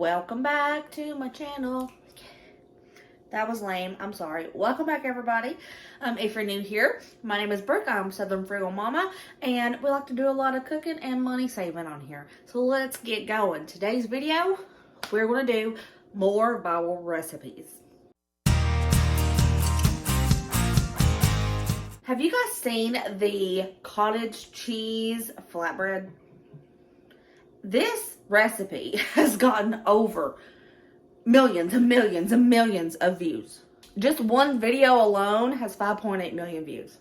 Welcome back to my channel. That was lame. I'm sorry. Welcome back, everybody. If you're new here, my name is Brooke. I'm Southern Frugal Mama, and we like to do a lot of cooking and money saving on here. So let's get going. Today's video, we're going to do more viral recipes. Have you guys seen the cottage cheese flatbread? This recipe has gotten over millions and millions and millions of views. Just one video alone has 5.8 million views.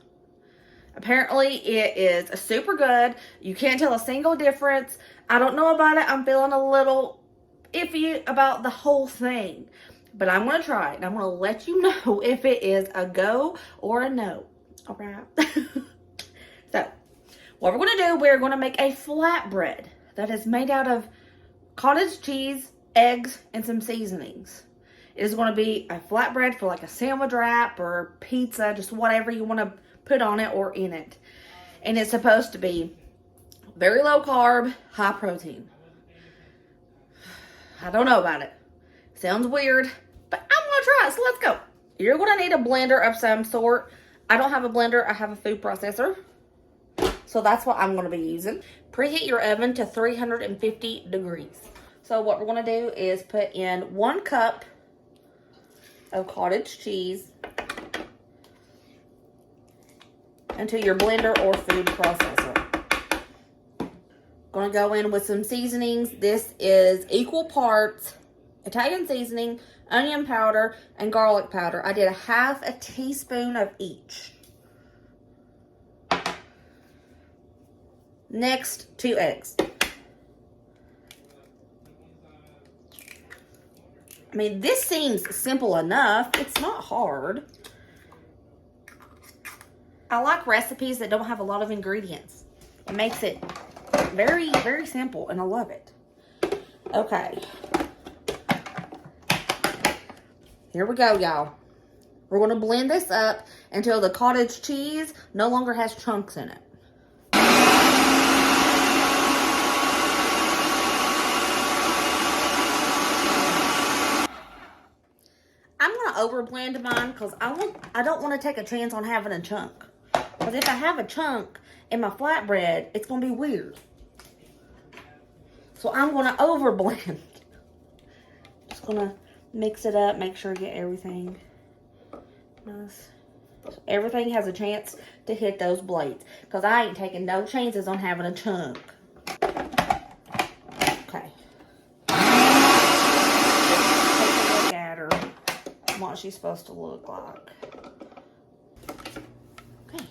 Apparently it is super good. You can't tell a single difference. I don't know about it. I'm feeling a little iffy about the whole thing. But I'm going to try it. And I'm going to let you know if it is a go or a no. Alright? So, what we're going to do, we're going to make a flatbread that is made out of cottage cheese, eggs, and some seasonings. It is going to be a flatbread for like a sandwich wrap or pizza, just whatever you want to put on it or in it. And it's supposed to be very low carb, high protein. I don't know about it. Sounds weird, but I'm going to try it, so let's go. You're going to need a blender of some sort. I don't have a blender, I have a food processor. So that's what I'm going to be using. Preheat your oven to 350 degrees. So what we're going to do is put in 1 cup of cottage cheese into your blender or food processor. Going to go in with some seasonings. This is equal parts Italian seasoning, onion powder, and garlic powder. I did 1/2 teaspoon of each. Next, 2 eggs. I mean, this seems simple enough. It's not hard. I like recipes that don't have a lot of ingredients. It makes it very, very simple, and I love it. Okay. Here we go, y'all. We're going to blend this up until the cottage cheese no longer has chunks in it. I'm going to over blend mine because I don't want to take a chance on having a chunk. Because if I have a chunk in my flatbread, it's going to be weird. So I'm going to over blend. Just going to mix it up, make sure I get everything nice. So everything has a chance to hit those blades. Because I ain't taking no chances on having a chunk. Okay. What she's supposed to look like. Okay,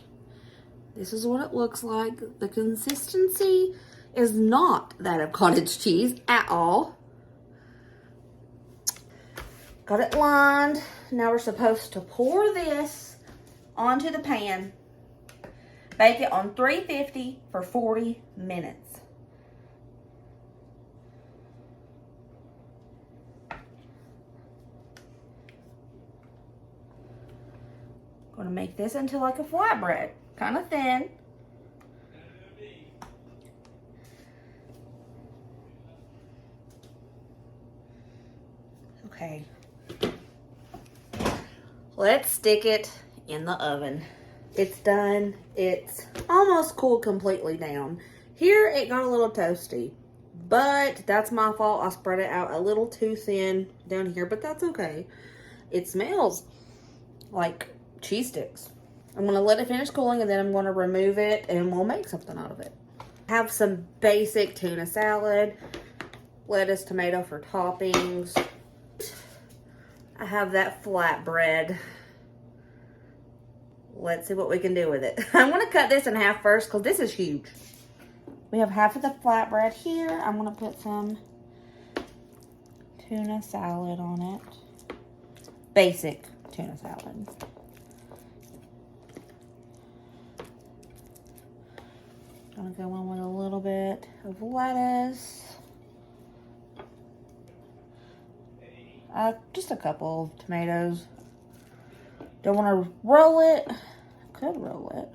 this is what it looks like. The consistency is not that of cottage cheese at all. Got it lined. Now we're supposed to pour this onto the pan. Bake it on 350 for 40 minutes. Going to make this into like a flatbread, kind of thin. Okay. Let's stick it in the oven. It's done. It's almost cooled completely down. Here it got a little toasty, but that's my fault. I spread it out a little too thin down here, but that's okay. It smells like cheese sticks. I'm going to let it finish cooling and then I'm going to remove it and we'll make something out of it. Have some basic tuna salad, lettuce, tomato for toppings. I have that flatbread. Let's see what we can do with it. I'm going to cut this in half first because this is huge. We have half of the flatbread here. I'm going to put some tuna salad on it. Basic tuna salad. Gonna go in with a little bit of lettuce. Just a couple of tomatoes. Don't want to roll it. Could roll it.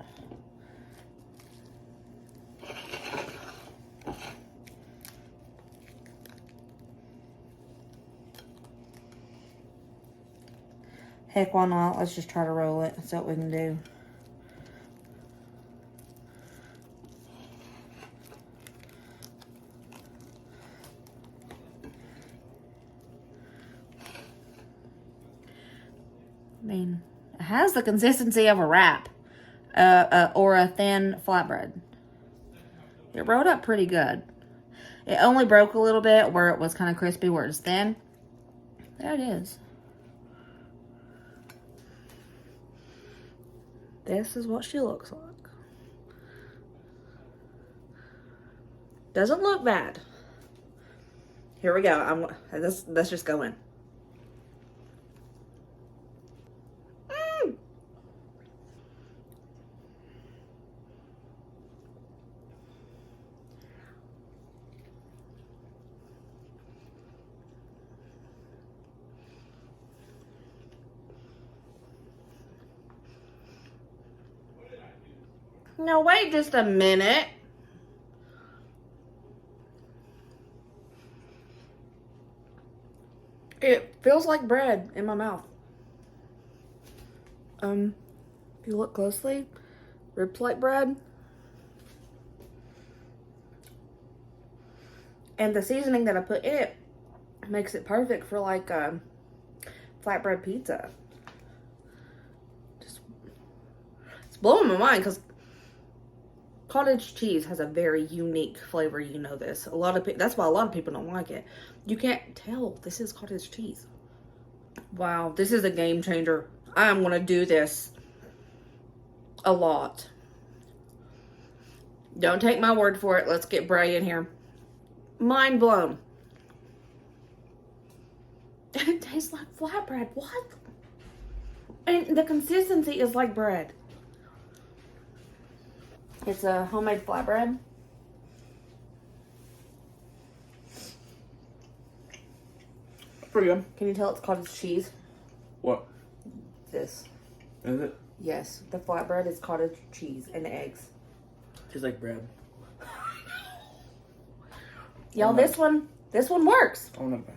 Heck, why not? Let's just try to roll it. That's what we can do. I mean, it has the consistency of a wrap or a thin flatbread. It rolled up pretty good. It only broke a little bit where it was kind of crispy, where it's thin. There it is. This is what she looks like. Doesn't look bad. Here we go. Let's just go in. Now wait just a minute. It feels like bread in my mouth. If you look closely, ripped like bread. And the seasoning that I put in it makes it perfect for like flatbread pizza. It's blowing my mind because cottage cheese has a very unique flavor. You know this. That's why a lot of people don't like it. You can't tell this is cottage cheese. Wow, this is a game changer. I'm gonna do this a lot. Don't take my word for it. Let's get Bray in here. Mind blown. It tastes like flatbread. What? And the consistency is like bread. It's a homemade flatbread. Pretty good. Can you tell it's cottage cheese? What? This. Is it? Yes. The flatbread is cottage cheese and eggs. Tastes like bread. Y'all, this one works. Oh, not bad.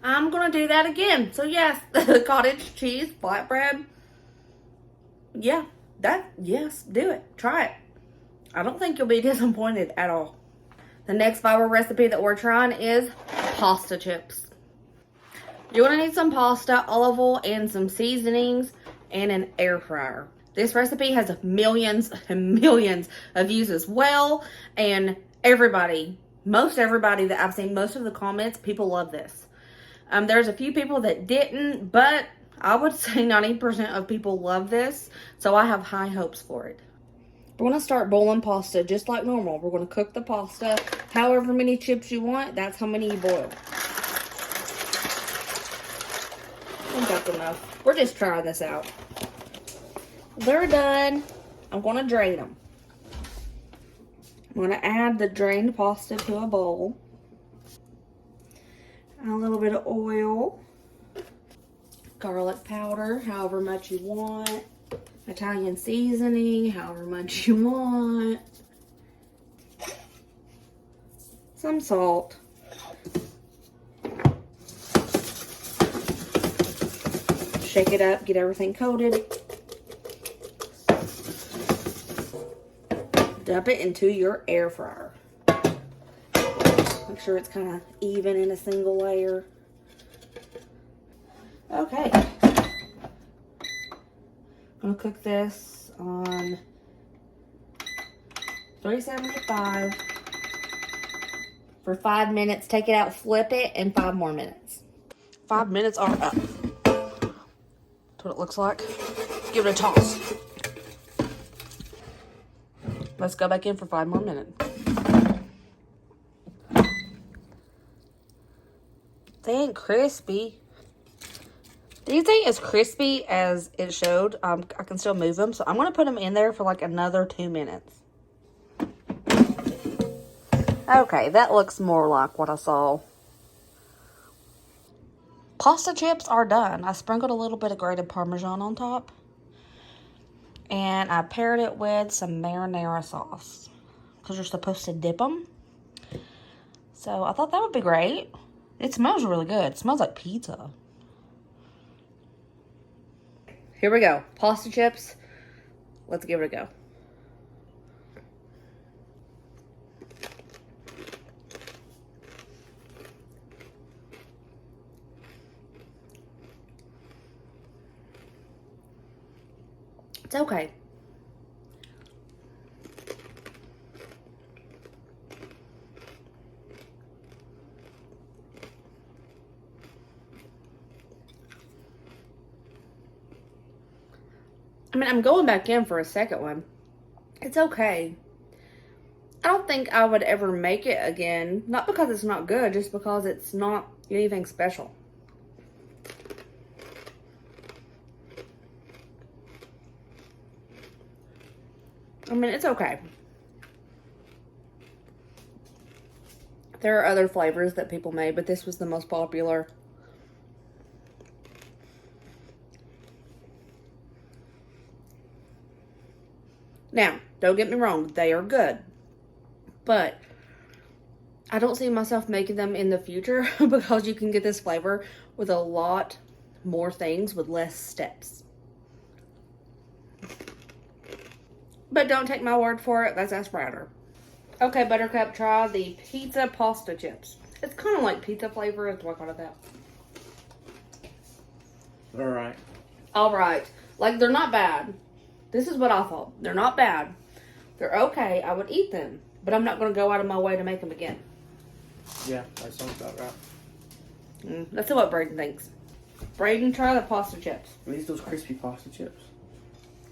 I'm gonna do that again. So yes, the cottage cheese flatbread. Yeah, yes, do it. Try it. I don't think you'll be disappointed at all. The next viral recipe that we're trying is pasta chips. You're gonna need some pasta, olive oil, and some seasonings, and an air fryer. This recipe has millions and millions of views as well, and most everybody that I've seen, most of the comments, people love this. There's a few people that didn't, but I would say 90% of people love this, so I have high hopes for it. We're going to start boiling pasta just like normal. We're going to cook the pasta however many chips you want. That's how many you boil. I think that's enough. We're just trying this out. They're done. I'm going to drain them. I'm going to add the drained pasta to a bowl. Add a little bit of oil. Garlic powder, however much you want. Italian seasoning, however much you want. Some salt. Shake it up, get everything coated. Dump it into your air fryer. Make sure it's kind of even in a single layer. Okay. I'm gonna cook this on 375 for 5 minutes. Take it out, flip it, and 5 more minutes. 5 minutes are up. That's what it looks like. Give it a toss. Let's go back in for 5 more minutes. They ain't crispy. These ain't as crispy as it showed. I can still move them. So I'm going to put them in there for like another 2 minutes. Okay, that looks more like what I saw. Pasta chips are done. I sprinkled a little bit of grated Parmesan on top. And I paired it with some marinara sauce. Because you're supposed to dip them. So I thought that would be great. It smells really good. It smells like pizza. Here we go. Pasta chips. Let's give it a go. It's okay. I mean, I'm going back in for a second one. It's okay. I don't think I would ever make it again. Not because it's not good, just because it's not anything special. I mean, it's okay. There are other flavors that people made, but this was the most popular. Now, don't get me wrong, they are good. But I don't see myself making them in the future because you can get this flavor with a lot more things with less steps. But don't take my word for it, that's Bradder. Okay, Buttercup, try the pizza pasta chips. It's kind of like pizza flavor, that's why I call it that. Alright. Alright. Like, they're not bad. This is what I thought. They're not bad. They're okay. I would eat them. But I'm not going to go out of my way to make them again. Yeah, that sounds about right. That's what Braden thinks. Braden, try the pasta chips. At least those crispy pasta chips.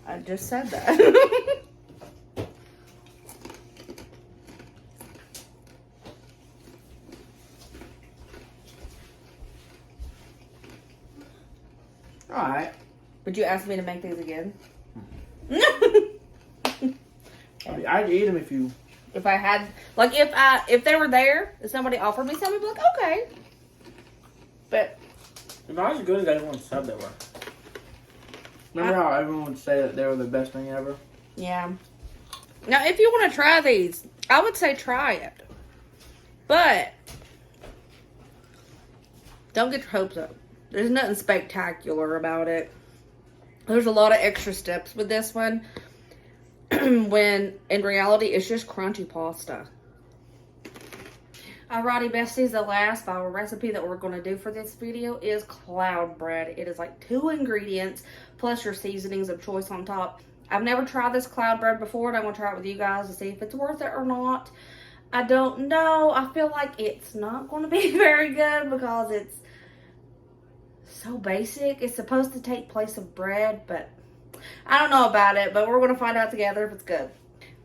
I just said that. Alright. Would you ask me to make these again? I'd eat them if you... If I had, like, if they were there, if somebody offered me something, I'd be like, okay. But If I was as good as everyone said they were. Remember how everyone would say that they were the best thing ever? yeah. Now, if you want to try these, I would say try it. But don't get your hopes up. There's nothing spectacular about it. There's a lot of extra steps with this one. When in reality it's just crunchy pasta. Alrighty, besties, the last viral recipe that we're going to do for this video is cloud bread. It is like 2 ingredients plus your seasonings of choice on top. I've never tried this cloud bread before, and I want to try it with you guys to see if it's worth it or not. I don't know. I feel like it's not going to be very good because it's so basic. It's supposed to take place of bread, but I don't know about it, but we're going to find out together if it's good.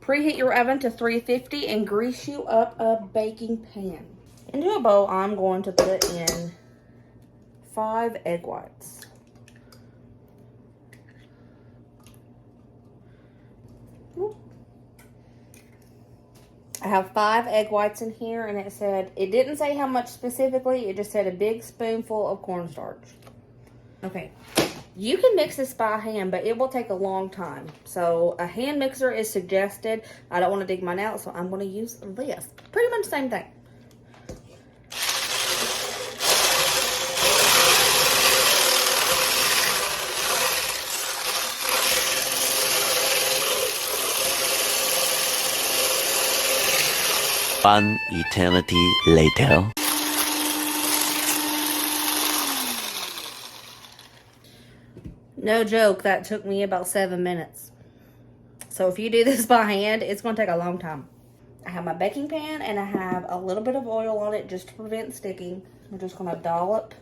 Preheat your oven to 350 and grease you up a baking pan. Into a bowl, I'm going to put in 5 egg whites. I have 5 egg whites in here, and it didn't say how much specifically, it just said a big spoonful of cornstarch. Okay. You can mix this by hand, but it will take a long time. So a hand mixer is suggested. I don't want to dig mine out, so I'm going to use this. Pretty much the same thing. One eternity later. No joke, that took me about 7 minutes. So if you do this by hand, it's going to take a long time. I have my baking pan and I have a little bit of oil on it just to prevent sticking. We're just going to dollop.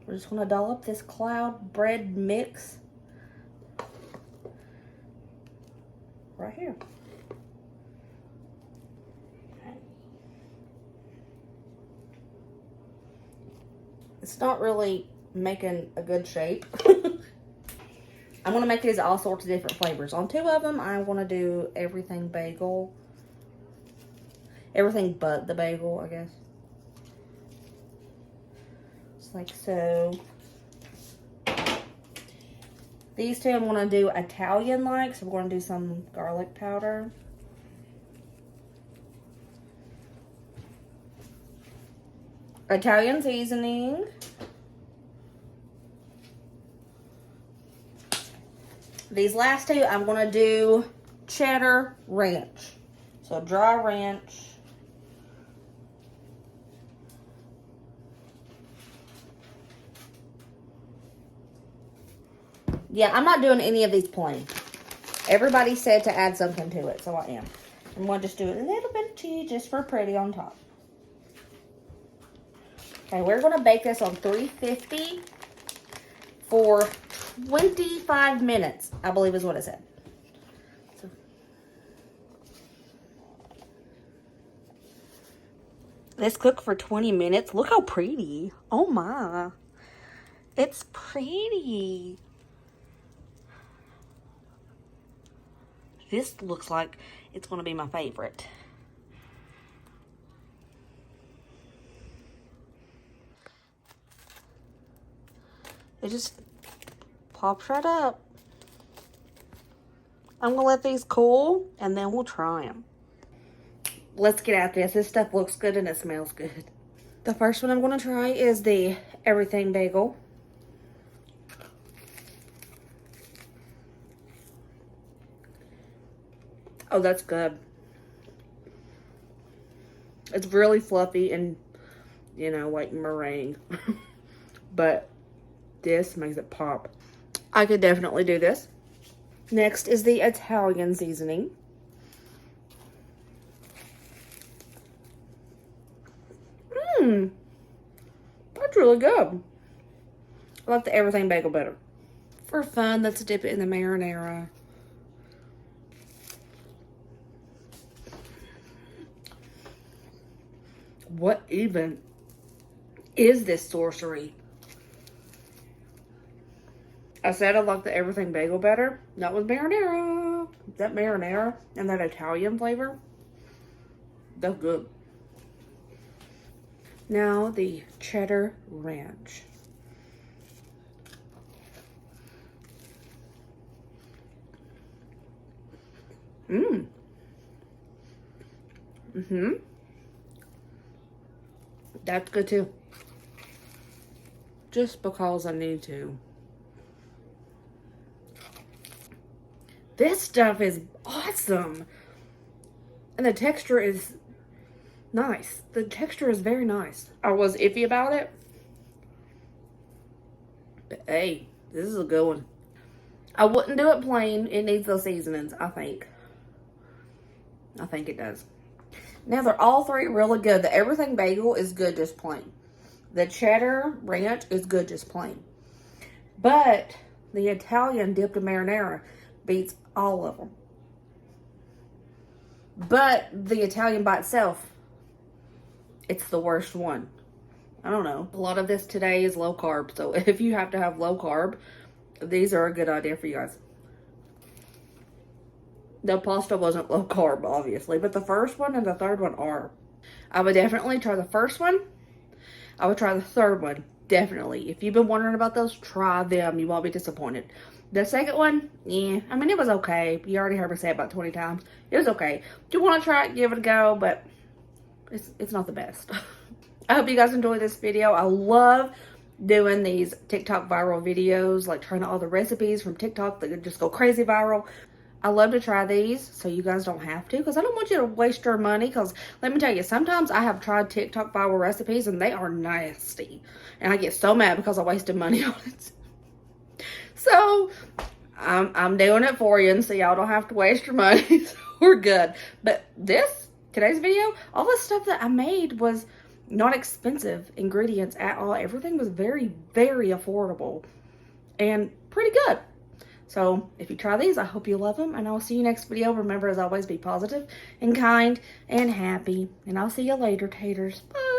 We're just going to dollop this cloud bread mix right here. It's not really making a good shape. I'm going to make these all sorts of different flavors. On 2 of them, I want to do everything bagel. Everything but the bagel, I guess. Just like so. These two I'm going to do Italian-like, so we're going to do some garlic powder. Italian seasoning. These last two I'm going to do cheddar ranch. So dry ranch. Yeah, I'm not doing any of these plain. Everybody said to add something to it, so I am. I'm going to just do a little bit of cheese just for pretty on top. Okay, we're going to bake this on 350 for 25 minutes, I believe is what it said. So, let's cook for 20 minutes. Look how pretty. Oh my. It's pretty. This looks like it's going to be my favorite. It just pops right up. I'm going to let these cool and then we'll try them. Let's get at this. This stuff looks good and it smells good. The first one I'm going to try is the everything bagel. Oh, that's good. It's really fluffy and, you know, like meringue. But this makes it pop. I could definitely do this. Next is the Italian seasoning. That's really good. I like the everything bagel better. For fun, let's dip it in the marinara. What even is this sorcery? I said I like the everything bagel better. Not with marinara. That marinara and that Italian flavor, that's good. Now the cheddar ranch. That's good too. Just because I need to. This stuff is awesome. And the texture is nice. The texture is very nice. I was iffy about it. But hey, this is a good one. I wouldn't do it plain. It needs those seasonings, I think. I think it does. Now they're all three really good. The everything bagel is good just plain. The cheddar ranch is good just plain. But the Italian dipped in marinara beats all of them. But the Italian by itself, it's the worst one. I don't know. A lot of this today is low carb. So if you have to have low carb, these are a good idea for you guys. The pasta wasn't low carb, obviously, but the first one and the third one are. I would definitely try the first one. I would try the third one, definitely. If you've been wondering about those, try them. You won't be disappointed. The second one, yeah, I mean, it was okay. You already heard me say it about 20 times. It was okay. If you want to try it, give it a go, but it's not the best. I hope you guys enjoyed this video. I love doing these TikTok viral videos, like trying all the recipes from TikTok that just go crazy viral. I love to try these so you guys don't have to, because I don't want you to waste your money, because let me tell you, sometimes I have tried TikTok viral recipes and they are nasty. And I get so mad because I wasted money on it. So, I'm doing it for you, and so y'all don't have to waste your money. So we're good. But today's video, all the stuff that I made was not expensive ingredients at all. Everything was very, very affordable and pretty good. So if you try these, I hope you love them, and I'll see you next video. Remember, as always, be positive and kind and happy, and I'll see you later, taters. Bye.